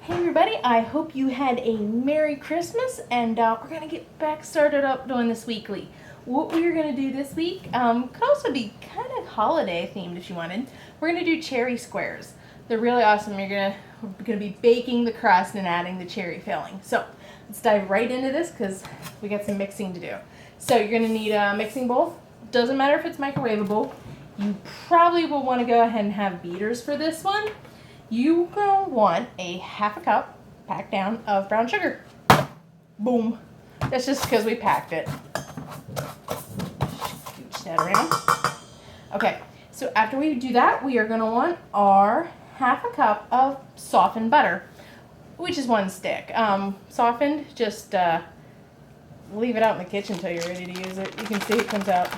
Hey everybody, I hope you had a Merry Christmas, and we're going to get back started up doing this weekly. What we're going to do this week could also be kind of holiday themed if you wanted. We're going to do cherry squares. They're really awesome. We're going to be baking the crust and adding the cherry filling. So let's dive right into this because we got some mixing to do. So you're going to need a mixing bowl. Doesn't matter if it's microwavable. You probably will want to go ahead and have beaters for this one. You're going to want a half a cup packed down of brown sugar. Boom. That's just because we packed it. Scooch that around. Okay, so after we do that, we are going to want our half a cup of softened butter, which is 1 stick. Softened, just leave it out in the kitchen until you're ready to use it. You can see it comes out.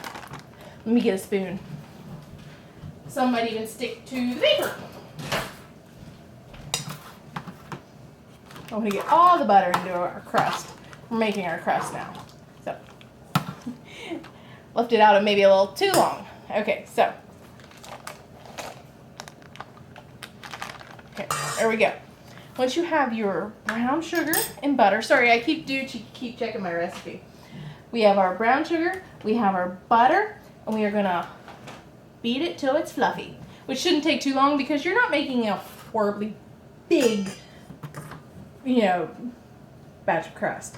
Let me get a spoon. Some might even stick to the paper. I'm going to get all the butter into our crust. We're making our crust now. So, left it out maybe a little too long. Okay, so. Okay, there we go. Once you have your brown sugar and butter, sorry, I keep checking my recipe. We have our brown sugar, we have our butter, and we are going to beat it till it's fluffy, which shouldn't take too long because you're not making a horribly big, batch of crust.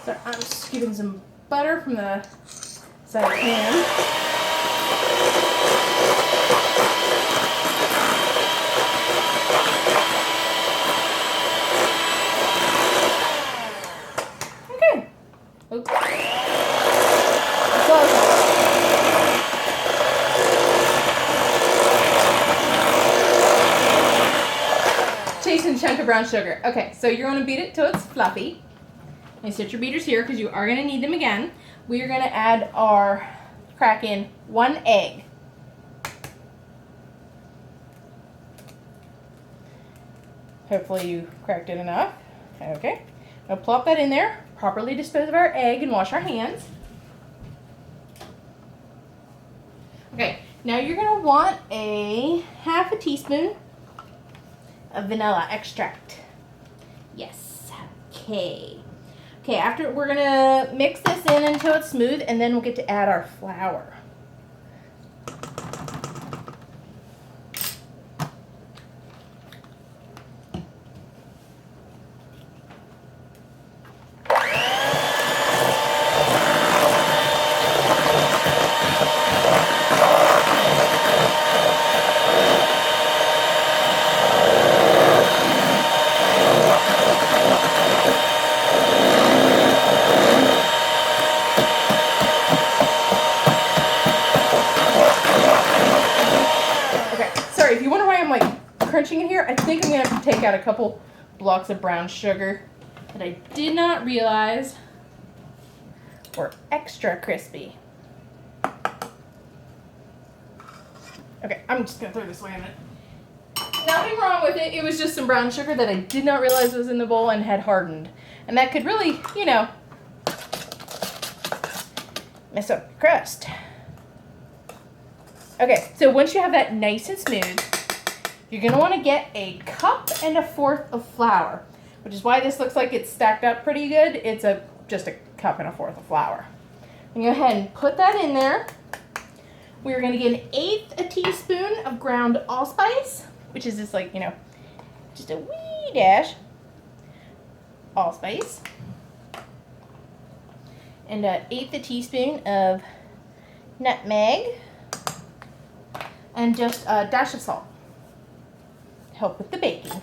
So I'm just scooping some butter from the side of the pan. Oops. Tasting chunk of brown sugar. Okay, so you're going to beat it till it's fluffy. And set your beaters here because you are going to need them again. We are going to crack in 1 egg. Hopefully you cracked it enough. Okay. Now plop that in there. Properly dispose of our egg and wash our hands. Okay, now you're going to want a half a teaspoon of vanilla extract. Yes. Okay. Okay, after we're going to mix this in until it's smooth, and then we'll get to add our flour. If you wonder why I'm crunching in here, I think I'm going to have to take out a couple blocks of brown sugar that I did not realize were extra crispy. Okay, I'm just going to throw this away in a minute. Nothing wrong with it. It was just some brown sugar that I did not realize was in the bowl and had hardened. And that could really, mess up your crust. Okay, so once you have that nice and smooth, you're going to want to get a 1.25 cups of flour, which is why this looks like it's stacked up pretty good. It's just a 1.25 cups of flour. And go ahead and put that in there. We're going to get 1/8 teaspoon of ground allspice, which is just just a wee dash allspice. And 1/8 teaspoon of nutmeg. And just a dash of salt. Help with the baking.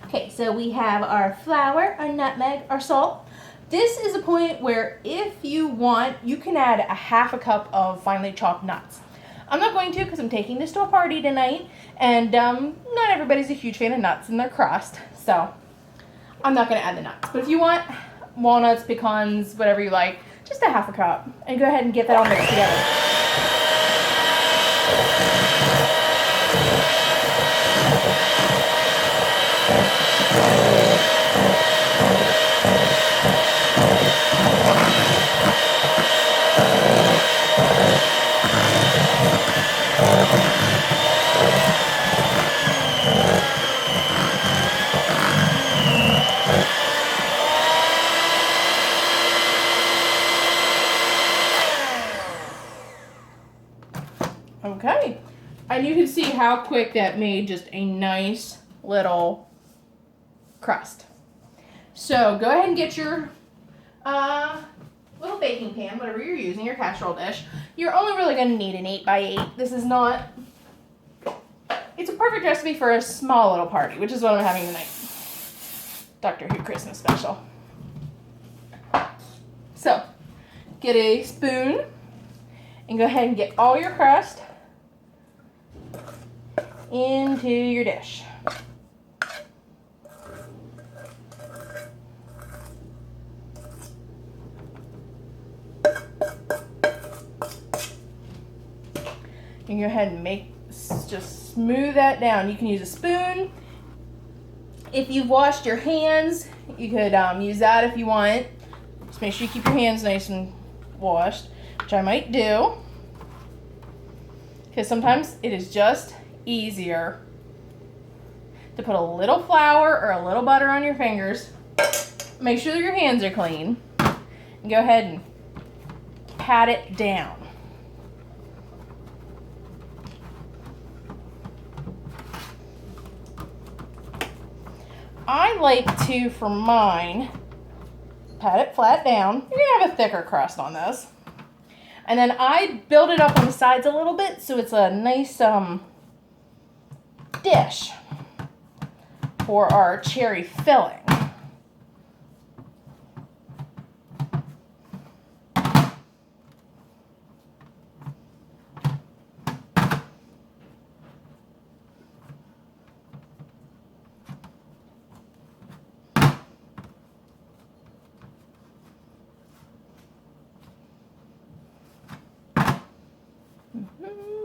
Okay, so we have our flour, our nutmeg, our salt. This is a point where if you want, you can add a 1/2 cup of finely chopped nuts. I'm not going to because I'm taking this to a party tonight, and not everybody's a huge fan of nuts in their crust, so I'm not going to add the nuts. But if you want walnuts, pecans, whatever you like, just a 1/2 cup, and go ahead and get that all mixed together. how quick that made just a nice little crust. So go ahead and get your little baking pan, whatever you're using, your casserole dish. You're only really going to need an 8x8. This is not, it's a perfect recipe for a small little party, which is what I'm having tonight. Doctor Who Christmas special. So, get a spoon and go ahead and get all your crust into your dish. And go ahead and just smooth that down. You can use a spoon. If you've washed your hands, you could use that if you want. Just make sure you keep your hands nice and washed, which I might do. Because sometimes it is just easier to put a little flour or a little butter on your fingers. Make sure that your hands are clean. And go ahead and pat it down. I like to, for mine, pat it flat down. You're gonna have a thicker crust on this. And then I build it up on the sides a little bit so it's a nice dish for our cherry filling.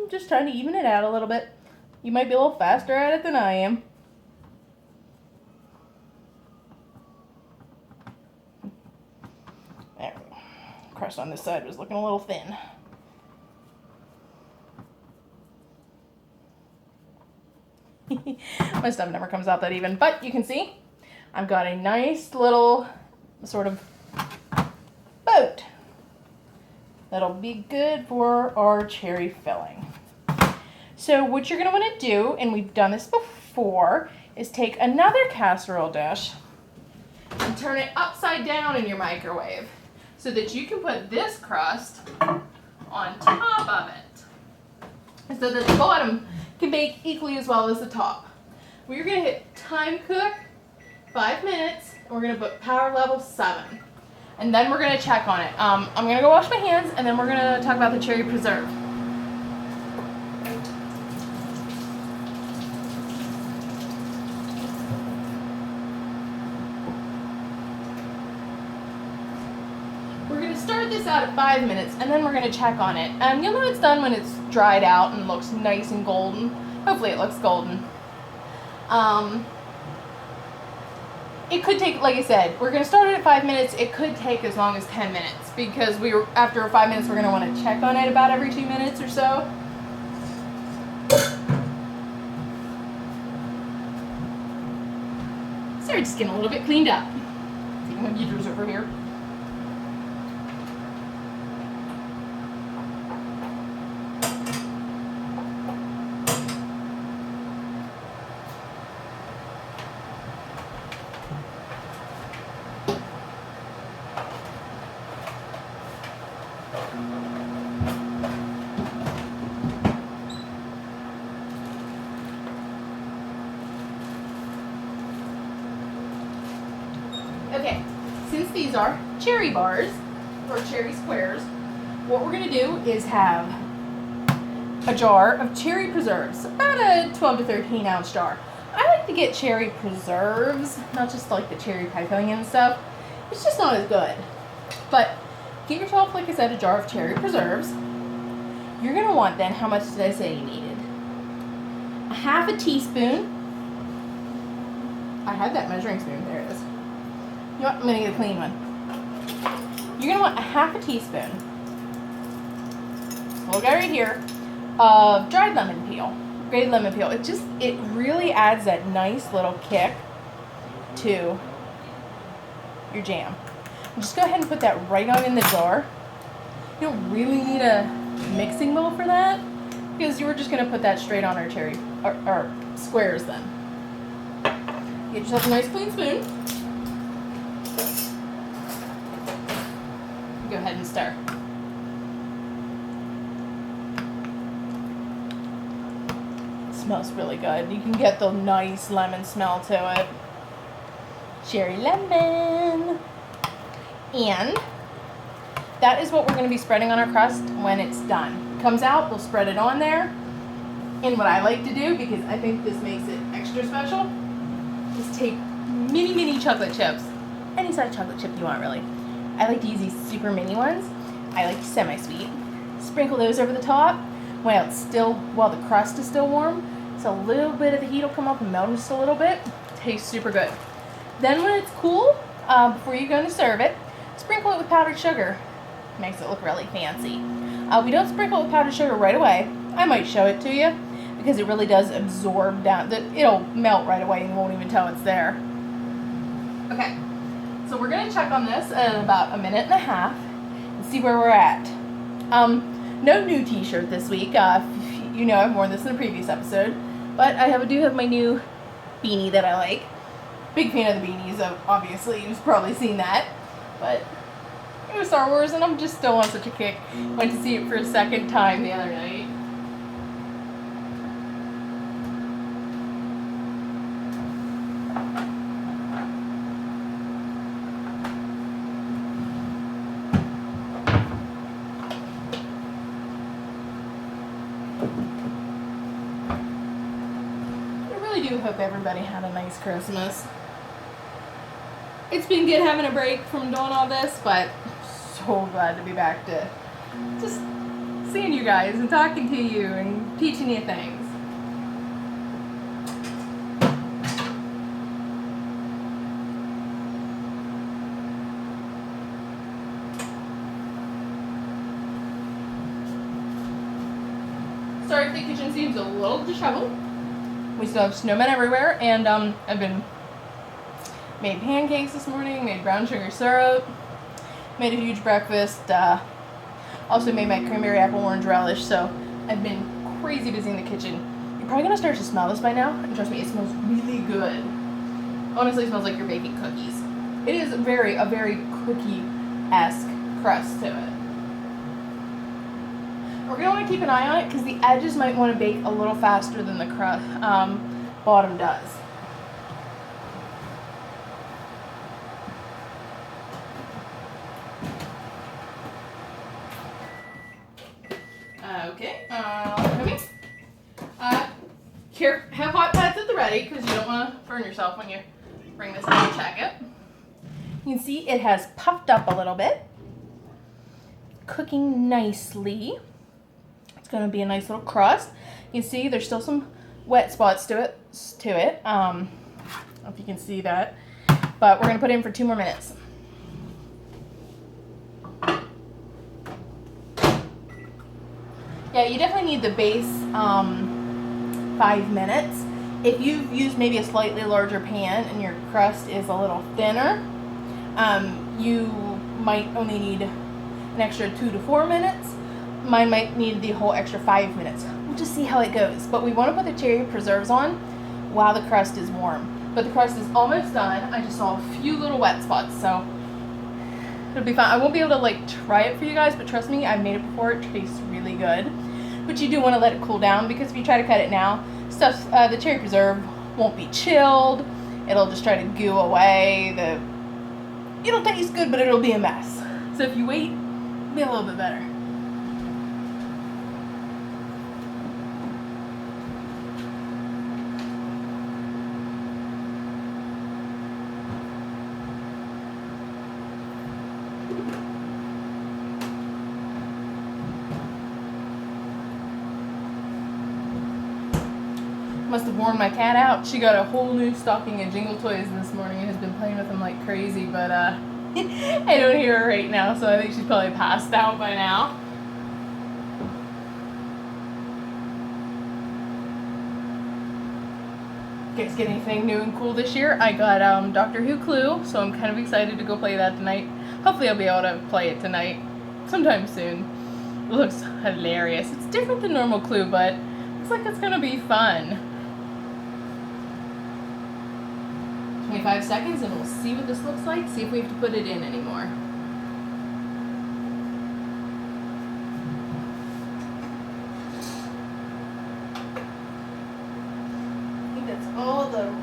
Just trying to even it out a little bit. You might be a little faster at it than I am. There we go. Crust on this side was looking a little thin. My stuff never comes out that even, but you can see I've got a nice little sort of boat that'll be good for our cherry filling. So what you're going to want to do, and we've done this before, is take another casserole dish and turn it upside down in your microwave so that you can put this crust on top of it so that the bottom can bake equally as well as the top. We're going to hit time cook 5 minutes, and we're going to put power level 7. And then we're going to check on it. I'm going to go wash my hands, and then we're going to talk about the cherry preserve. We're going to start this out at 5 minutes, and then we're going to check on it. You'll know it's done when it's dried out and looks nice and golden. Hopefully it looks golden. It could take, like I said, we're going to start it at 5 minutes. It could take as long as 10 minutes because after 5 minutes, we're going to want to check on it about every 2 minutes or so. Sorry, just getting a little bit cleaned up. See my computers over here. Okay, since these are cherry bars, or cherry squares, what we're going to do is have a jar of cherry preserves, about a 12 to 13 ounce jar. I like to get cherry preserves, not just like the cherry pie filling and stuff. It's just not as good. But get yourself, like I said, a jar of cherry preserves. You're going to want then, how much did I say you needed? A half a teaspoon. I had that measuring spoon, there it is. You know what? I'm going to get a clean one. You're going to want a half a teaspoon, little guy right here, of dried lemon peel, grated lemon peel. It really adds that nice little kick to your jam. And just go ahead and put that right on in the jar. You don't really need a mixing bowl for that, because you were just going to put that straight on our cherry, our squares then. Get yourself a nice clean spoon. Go ahead and stir. It smells really good. You can get the nice lemon smell to it. Cherry lemon. And that is what we're going to be spreading on our crust when it's done. It comes out, we'll spread it on there. And what I like to do, because I think this makes it extra special, is take mini chocolate chips. Any size chocolate chip you want, really. I like to use these super mini ones. I like semi-sweet. Sprinkle those over the top while the crust is still warm. So a little bit of the heat will come up and melt just a little bit. Tastes super good. Then when it's cool, before you're going to serve it, sprinkle it with powdered sugar. Makes it look really fancy. We don't sprinkle it with powdered sugar right away. I might show it to you because it really does absorb down. It'll melt right away and you won't even tell it's there. Okay, so we're going to check on this at about 1.5 minutes and see where we're at. No new t-shirt this week. You know I've worn this in a previous episode, but I do have my new beanie that I like. Big fan of the beanies, obviously. You've probably seen that. But it was Star Wars, and I'm just still on such a kick. Went to see it for a second time the other night. I really do hope everybody had a nice Christmas. It's been good having a break from doing all this, but so glad to be back to just seeing you guys and talking to you and teaching you things. Sorry if the kitchen seems a little disheveled. We still have snowmen everywhere, and I've been made pancakes this morning, made brown sugar syrup, made a huge breakfast, also made my cranberry apple orange relish, so I've been crazy busy in the kitchen. You're probably going to start to smell this by now, and trust me, it smells really good. Honestly, it smells like you're baking cookies. It is a very cookie-esque crust to it. We're going to want to keep an eye on it because the edges might want to bake a little faster than the bottom does. Okay, coming. Here, have hot pads at the ready because you don't want to burn yourself when you bring this in and check it. You can see it has puffed up a little bit. Cooking nicely. It's going to be a nice little crust. You can see there's still some wet spots to it. I don't know if you can see that. But we're going to put it in for 2 more minutes. Yeah, you definitely need the base 5 minutes. If you've used maybe a slightly larger pan and your crust is a little thinner, you might only need an extra 2 to 4 minutes. Mine might need the whole extra 5 minutes. We'll just see how it goes. But we want to put the cherry preserves on while the crust is warm. But the crust is almost done. I just saw a few little wet spots, so it'll be fine. I won't be able to try it for you guys, but trust me, I've made it before. It tastes really good. But you do want to let it cool down because if you try to cut it now, the cherry preserve won't be chilled. It'll just try to goo away. It'll taste good, but it'll be a mess. So if you wait, it'll be a little bit better. Must have worn my cat out. She got a whole new stocking of Jingle Toys this morning and has been playing with them like crazy, but I don't hear her right now, so I think she's probably passed out by now. You guys get anything new and cool this year? I got Doctor Who Clue, so I'm kind of excited to go play that tonight. Hopefully I'll be able to play it tonight, sometime soon. looks hilarious. It's different than normal Clue, but looks like it's gonna be fun. 25 seconds and we'll see what this looks like, see if we have to put it in anymore. I think that's all the...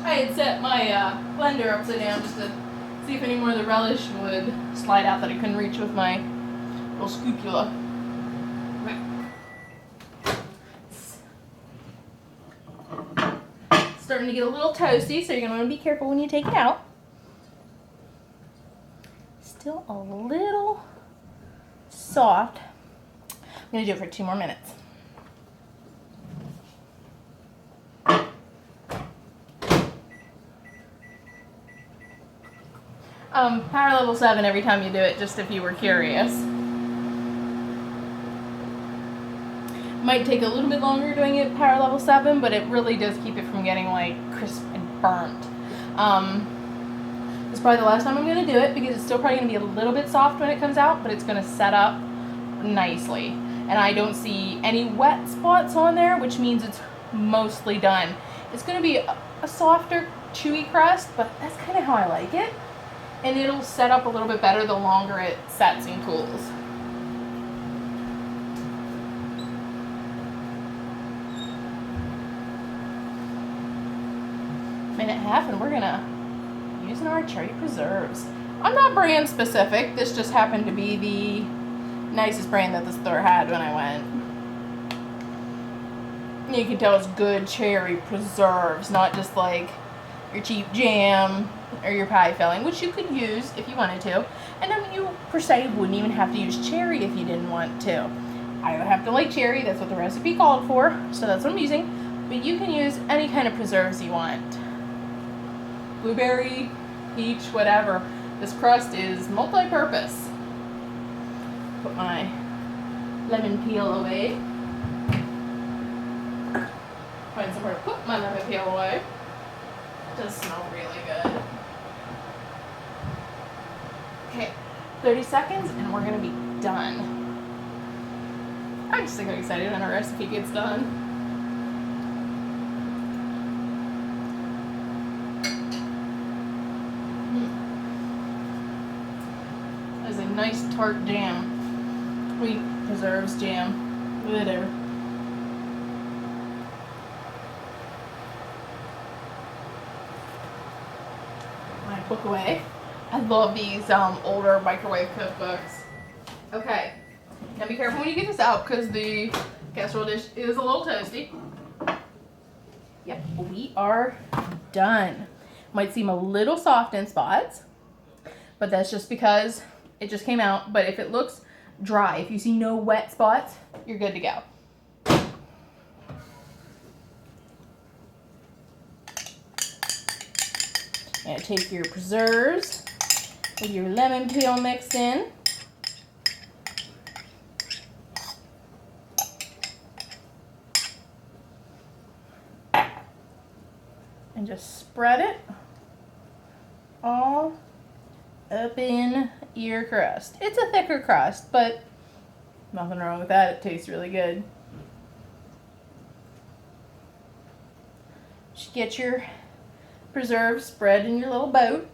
I had set my blender upside down just to see if any more of the relish would slide out that I couldn't reach with my little scoopula. Starting to get a little toasty, so you're going to want to be careful when you take it out. Still a little soft. I'm going to do it for 2 more minutes. Power level 7 every time you do it, just if you were curious. Might take a little bit longer doing it power level 7, but it really does keep it from getting like crisp and burnt. It's probably the last time I'm going to do it because it's still probably going to be a little bit soft when it comes out, but it's going to set up nicely. And I don't see any wet spots on there, which means it's mostly done. It's going to be a softer, chewy crust, but that's kind of how I like it. And it'll set up a little bit better the longer it sets and cools. Minute and a half, and we're gonna using our cherry preserves. I'm not brand specific. This just happened to be the nicest brand that the store had when I went. You can tell it's good cherry preserves, not just like your cheap jam or your pie filling, which you could use if you wanted to. And then you per se wouldn't even have to use cherry if you didn't want to. I would have to like cherry, that's what the recipe called for, so that's what I'm using. But you can use any kind of preserves you want. Blueberry, peach, whatever. This crust is multi-purpose. Put my lemon peel away. Find somewhere to put my lemon peel away. It does smell really good. Okay, 30 seconds and we're gonna be done. I'm just so excited when our recipe gets done. That is a nice tart jam. Sweet preserves jam. Whatever. My book away. I love these older microwave cookbooks. Okay, now be careful when you get this out because the casserole dish is a little toasty. Yep, we are done. Might seem a little soft in spots, but that's just because it just came out. But if it looks dry, if you see no wet spots, you're good to go. And take your preserves with your lemon peel mixed in. And just spread it all up in your crust. It's a thicker crust, but nothing wrong with that. It tastes really good. Just get your preserves spread in your little boat.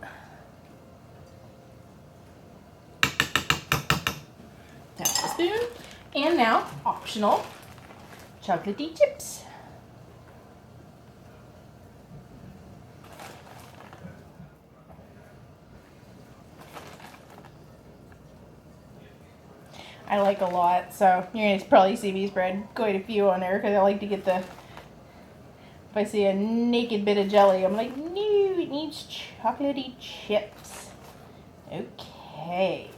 Tap the spoon. And now, optional, chocolatey chips. I like a lot, so you're going to probably see me spread quite a few on there because I like to get the, if I see a naked bit of jelly, I'm like, no, it needs chocolatey chips. Okay.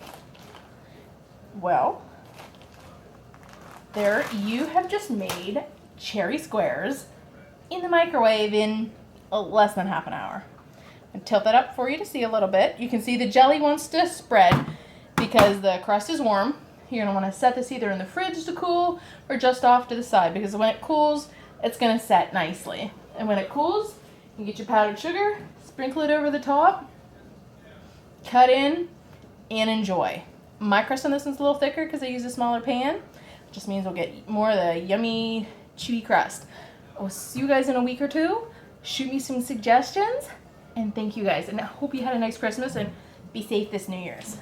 Well, there you have just made cherry squares in the microwave in less than half an hour. And tilt that up for you to see a little bit. You can see the jelly wants to spread because the crust is warm. You're going to want to set this either in the fridge to cool or just off to the side because when it cools, it's going to set nicely. And when it cools, you get your powdered sugar, sprinkle it over the top, cut in, and enjoy. My crust on this one's a little thicker because I use a smaller pan. Just means we'll get more of the yummy, chewy crust. I'll see you guys in a week or two. Shoot me some suggestions. And thank you guys. And I hope you had a nice Christmas and be safe this New Year's.